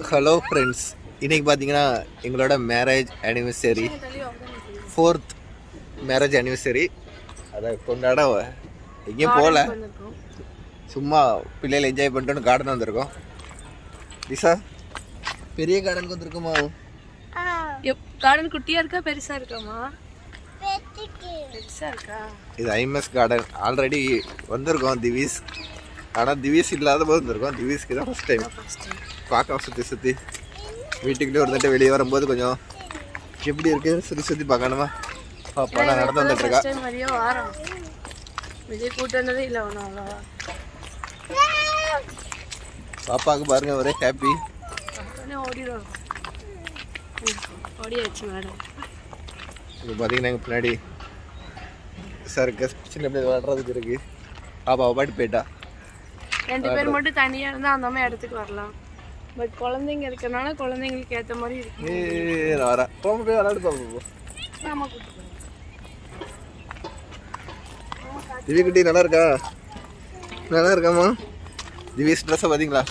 Hello friends, இன்றைக்கி பார்த்தீங்கன்னா எங்களோட marriage anniversary, 4th marriage anniversary. அதை கொண்டாட எங்கேயும் போகல, சும்மா பிள்ளைகள் என்ஜாய் பண்ணிட்டோன்னு கார்டன் வந்திருக்கோம். திசா, பெரிய கார்டனுக்கு வந்திருக்கோமா? கார்டன் குட்டியாக இருக்கா பெருசாக இருக்காமா? பெருசாக இருக்கா. இது ஐஎம்எஸ் கார்டன். ஆல்ரெடி வந்திருக்கோம் திவிஸ், ஆனால் திவிஸ் இல்லாத போது வந்திருக்கோம். திவிஸ்க்கு தான் ஃபஸ்ட் டைம் பார்க்க சுற்றி வீட்டுக்குள்ளே ஒரு தட்டை வெளியே வரும்போது கொஞ்சம் எப்படி இருக்குது சுற்றி பார்க்கணுமா. பாப்பா நான் நடந்து வந்துட்டுருக்கா. பாப்பாவுக்கு பாருங்க ஒரே ஹாப்பி. இப்போ பார்த்தீங்கன்னா எங்கள் பின்னாடி சர்க்கஸ் சின்ன பிள்ளை விளாட்றதுக்கு இருக்கு. பாப்பாவை பாட்டு போயிட்டா. 2 பேர் மட்டும் தனியாக இருந்தால் அந்த மாதிரி இடத்துக்கு வரலாம். பட் குழந்தைங்க இருக்கிறனால குழந்தைங்களுக்கு ஏற்ற மாதிரி இருக்கு. வரேன் போக போய் விளாடு பாப்பா. திவி குட்டி நல்லா இருக்கா? நல்லா இருக்காமா? திவிஸ் ட்ரெஸ்ஸை பார்த்தீங்களா?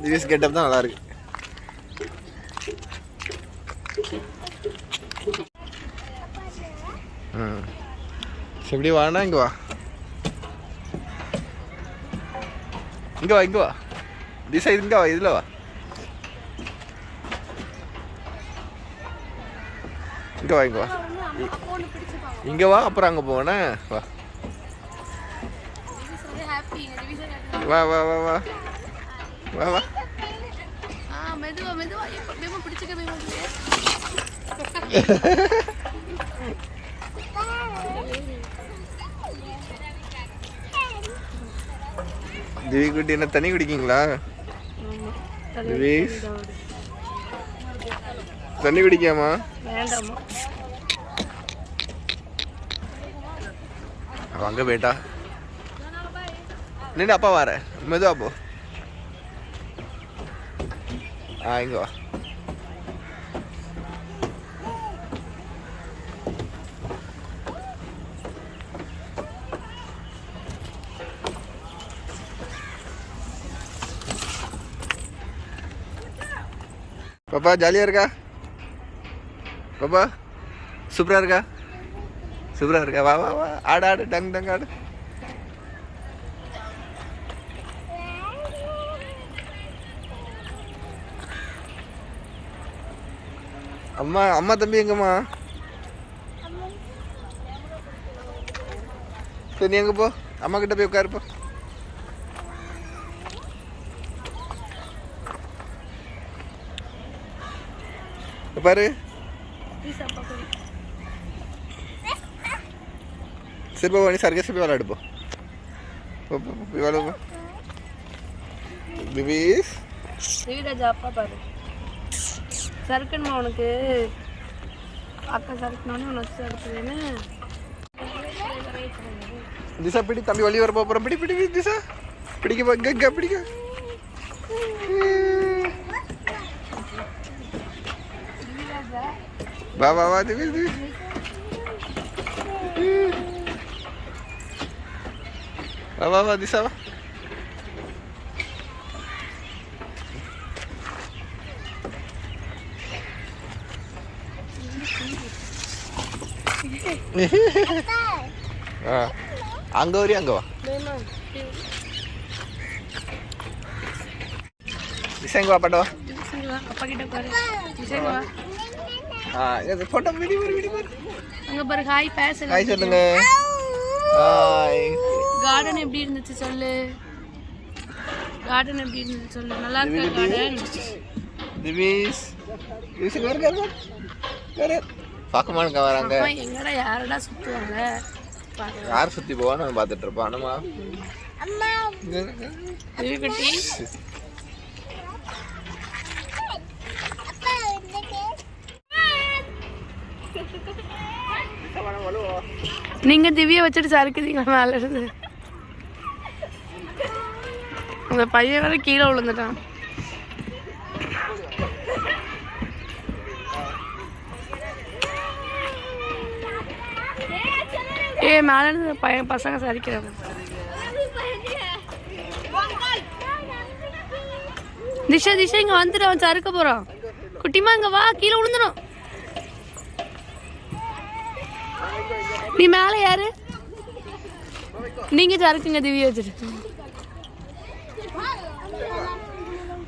திவிஸ் கெட்டப் தான் நல்லா இருக்கு. எப்படி வாண்ணா, இங்கே வா, இங்கே வா, இங்கே வா. திசா இங்கே வா, இதில் வா, இங்கே வா, இங்கே வா, இங்கே வா. அப்புறம் அங்கே போவேண்ணே. வா வா வா வா வா வா வா. திவி குட்டி என்ன தண்ணி குடிக்கீங்களா? திவிஸ் தண்ணி குடிக்காமா? அங்கே போயிட்டா. நின்று அப்பா வர மெதுவா போ. இங்கே வா. பாப்பா ஜாலியாக இருக்கா? பாப்பா சூப்பராக இருக்கா? சூப்பராக இருக்கா? வா வா வா, ஆடு ஆடு, டங் டங் ஆடு. அம்மா அம்மா தம்பி எங்கம்மா? சரி நீ எங்கே போ, அம்மா கிட்ட போய் உட்காருப்போ. பாரு சரி பாபா, நீ சர்க்கஸ் போய் விளையாடு போ. சறுக்கணுமா உனக்கு? அக்கா சறுக்கணும்னு உனக்கு சறுக்குதுன்னு. திசா பிடி, தம்பி வழி வர போகிறோம். பிடி பிடி திசா, பிடிக்க கங்க பிடிக்க. வா வா வா திவி திவி. வா வா வா திசா வா. அங்கே வரி, அங்கே வா. திசா இங்கே வா, பாட்டு வா. அப்பா கிட்ட பாரு. வா. போட்டோ வீடியோ வீடியோ அங்க பாரு. ஹாய் பேசு. ஹாய் சொல்லுங்க. ஹாய். கார்டன் எப்படி இருந்துச்சு சொல்லு. கார்டன் எப்படி இருந்துச்சு சொல்லு. நல்லா இருக்கா கார்டன்? திவிஸ் திவிஸ் வர வர பாக்கமானுங்க வராங்க. எங்கடா யாரடா சுத்துவாங்க? யார் சுத்தி போவான்னு பார்த்துட்டு இருப்பானுமா. அம்மா திவி குட்டி நீங்க திவ்யா வச்சுட்டு சறுக்குதீங்க மேல இருந்து. அந்த பையன் வேற கீழே விழுந்துட்டான். மேல இருந்து பசங்க சரிக்கிறாங்க. திஷா திஷா இங்க வந்துட்டு அவன் சறுக்க போறான். குட்டிமா இங்க வா, கீழே விழுந்துடும். நீ மேல யாரு? நீங்க சறுக்குங்க திவ்யா வச்சுட்டு.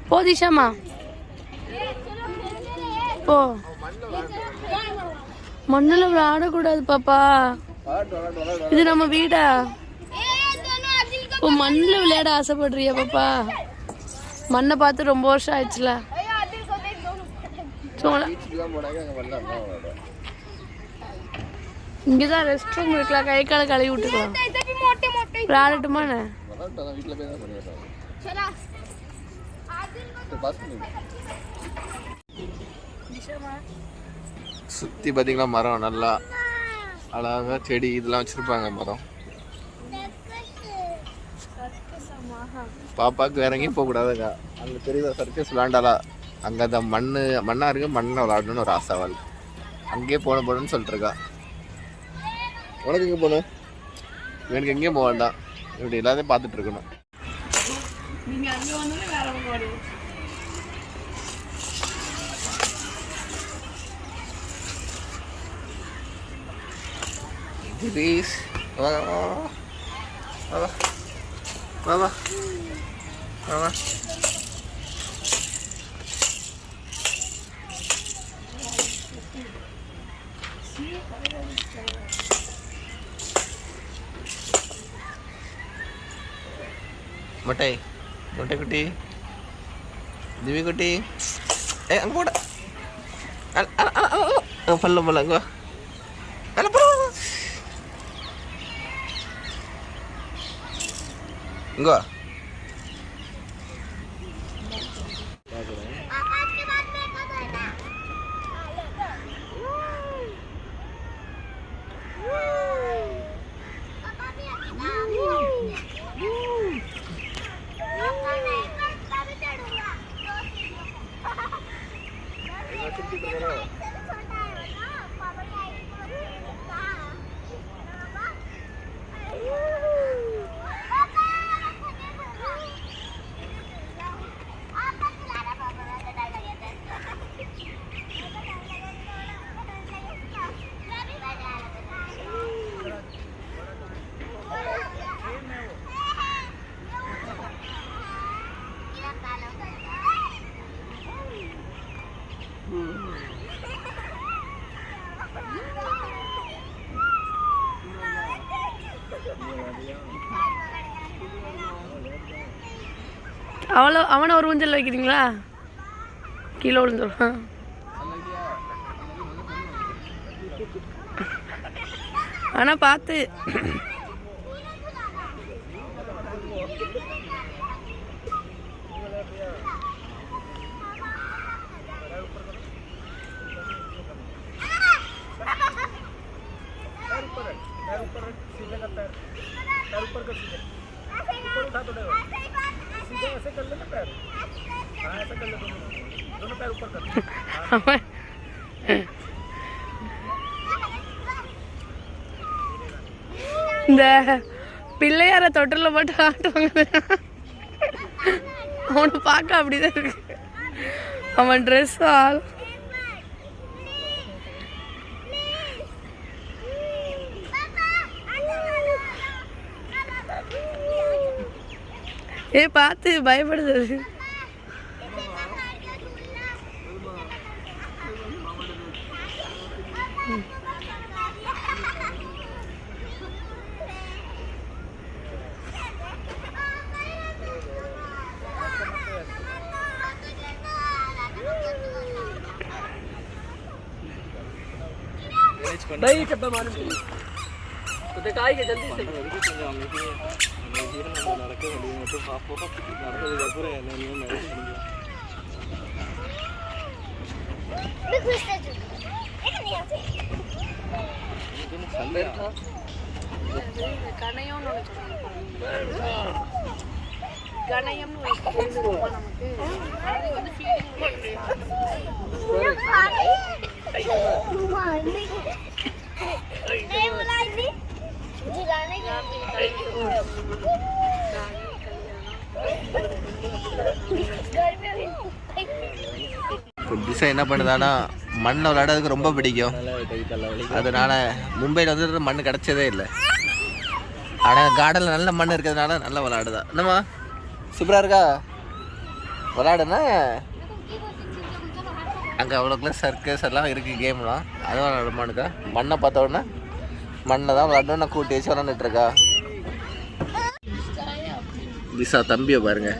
போ திஷாமா போ. மண்ணுல விளையாடக்கூடாது பாப்பா, இது நம்ம வீடா? மண்ணுல விளையாட ஆசைப்படுறியா பாப்பா? மண்ணை பார்த்து ரொம்ப வருஷம் ஆயிடுச்சுல. இங்கதான் ரெஸ்ட் ரூம் இருக்கலாம், கை காலை கழுவி விட்டுக்கலாம். விளையாடட்டுமாண்ணே? சுற்றி பார்த்தீங்களா மரம் நல்லா அழகாக செடி இதெல்லாம் வச்சுருப்பாங்க. மரம் பாப்பாவுக்கு வேற எங்கேயும் போகக்கூடாதுங்க. அங்கே பெரிய சர்க்கஸ் விளாண்டாலா, அங்கே அந்த மண்ணாக இருக்கு, மண்ணை விளாடணும்னு ஒரு ஆசைவாள். அங்கேயே போகணுன்னு சொல்லிட்டுருக்கா. உனக்கு எங்கே போகணும்? எனக்கு எங்கேயும் போக வேண்டாம், இப்படி எல்லாத்தையும் பார்த்துட்டு இருக்கணும். திடீஸ் வா வா வா வா வா வா. மொட்டை மொட்டை குட்டி, திவி குட்டி, அங்கே போட பல்ல பல்ல அங்கே அல்ல போட இங்கே. அவனை ஒரு ஊஞ்சல் வைக்கிறீங்களா? கீழே விழுந்துடும். ஆனால் பார்த்து. இந்த பிள்ளையார தொட்டில மட்டும் ஆட்டுவாங்க. அவனை பார்க்க அப்படிதான் இருக்கு. அவன் ட்ரெஸ் ஆள் பார்த்து பயப்படுது. नहीं चप्पल मार तो देखाई के जल्दी से घर में திசை என்ன பண்ணுதானா மண்ணில் விளையாடுறதுக்கு ரொம்ப பிடிக்கும். அதனால மும்பையில் வந்து மண் கிடச்சதே இல்லை. ஆனால் கார்டனில் நல்ல மண் இருக்கிறதுனால நல்லா விளையாடுதா. என்னம்மா சூப்பராக இருக்கா விளையாடுனா? அங்கே அவ்வளோக்குள்ள சர்க்கஸ் எல்லாம் இருக்குது, கேம்லாம் அதுவும் விளையாடுமானுக்கா. மண்ணை பார்த்த உடனே மண்ணில் தான் விளையாடணும். நான் கூட்டி வச்சு விளாண்டுட்ருக்கா. திசா தம்பியை பாருங்க,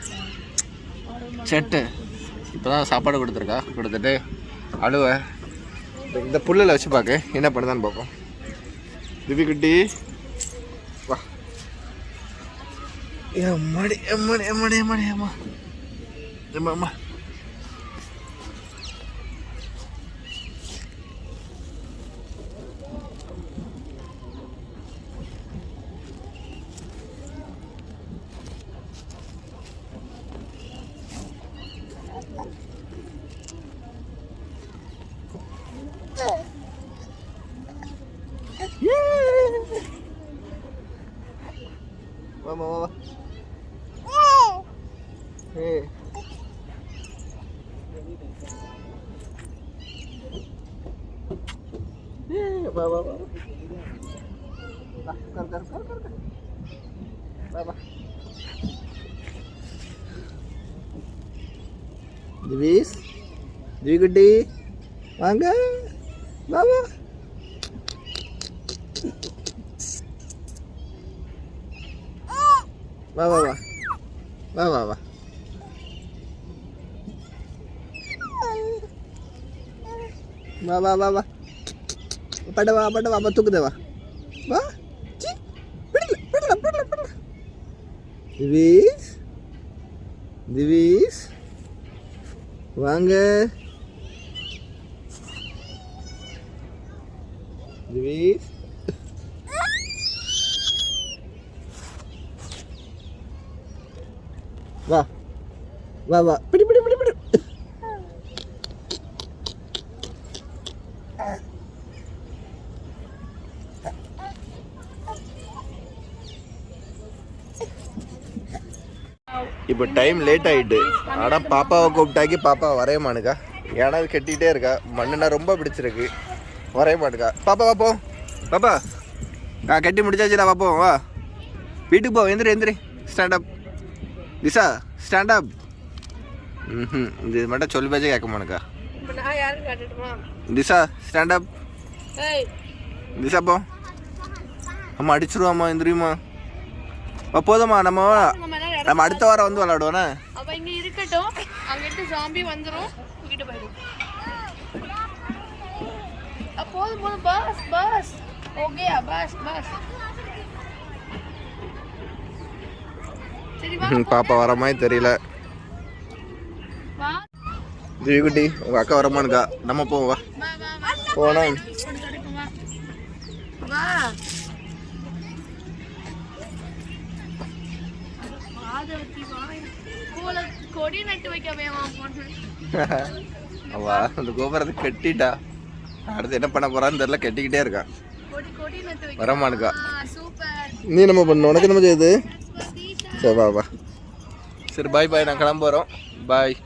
செட்டு இப்போ தான் சாப்பாடு கொடுத்துருக்கா. கொடுத்துட்டு அழுவ இந்த புல்லில் வச்சு பார்க்க என்ன பண்ணுதான்னு பார்ப்போம். திவி குட்டி வா. எம்மாடி எம்மாடி எம்மாடி எம்மாடி அம்மா எம்மா அம்மா. வா வா வா. ஏய் வா வா வா. कर कर कर कर வா வா. திவிஸ் திவி குட்டி வாங்க வா வா. வா வா வா வா வா வா. வா வா வா வா. பட வா பட வா தூக்குதே வா வா. சி பிடல பிடல பிடல பிடல. திவிஸ் திவிஸ் வாங்க. திவிஸ் வா வா வா. பிடி பிடி பிடி பிடி. இப்போ டைம் லேட் ஆகிட்டு. ஆனால் பாப்பாவை கூப்பிட்டாக்கி பாப்பா வரைய மாட்டுக்கா. ஏன்னா அது கட்டிகிட்டே இருக்கா. மண்ணுனா ரொம்ப பிடிச்சிருக்கு, வரைய மாட்டுக்கா. பாப்பா வாப்போம். பாப்பா கட்டி முடிச்சாச்சுடா. பாப்போம் வா வீட்டுக்கு போ. எந்திரி எந்திரி. ஸ்டாண்டப் திசா ஸ்டாண்டப். இது மட்டும் சொல்லி பேச்சே கேட்க மாட்டுக்கா. திசா ஸ்டாண்டப். திசா போ. அம்மா அடிச்சிருவாம்மா. எந்திரியுமா போதுமா. நம்ம அடுத்த வாரம் வந்து விளையாடுவோண்ணே. அப்ப இங்க இருக்கட்டும். அங்கிட்டு ஜாம்பி வந்துரும், தூக்கிட்டு போயிடும். போதும் போதும். Bus bus okay bus bus. சரி வா. பாப்பா வர மாதிரி தெரியல. வா திவிகுட்டி உங்க அக்கா வரமானுக்கா. நம்ம போவோம் வா. போனா வா. கொடி நட்டு வைக்கவே அவா அந்த கோபுரத்தை கட்டிட்டா. அடுத்து என்ன பண்ண போறான்னு தெரியல. கட்டிக்கிட்டே இருக்கா. வரமானுக்கா. நீ நம்ம பண்ண உனக்கு நம்ம செய்யுது. சரி வா வா. சரி பாய் பாய். நான் கிளம்ப போறோம். பாய்.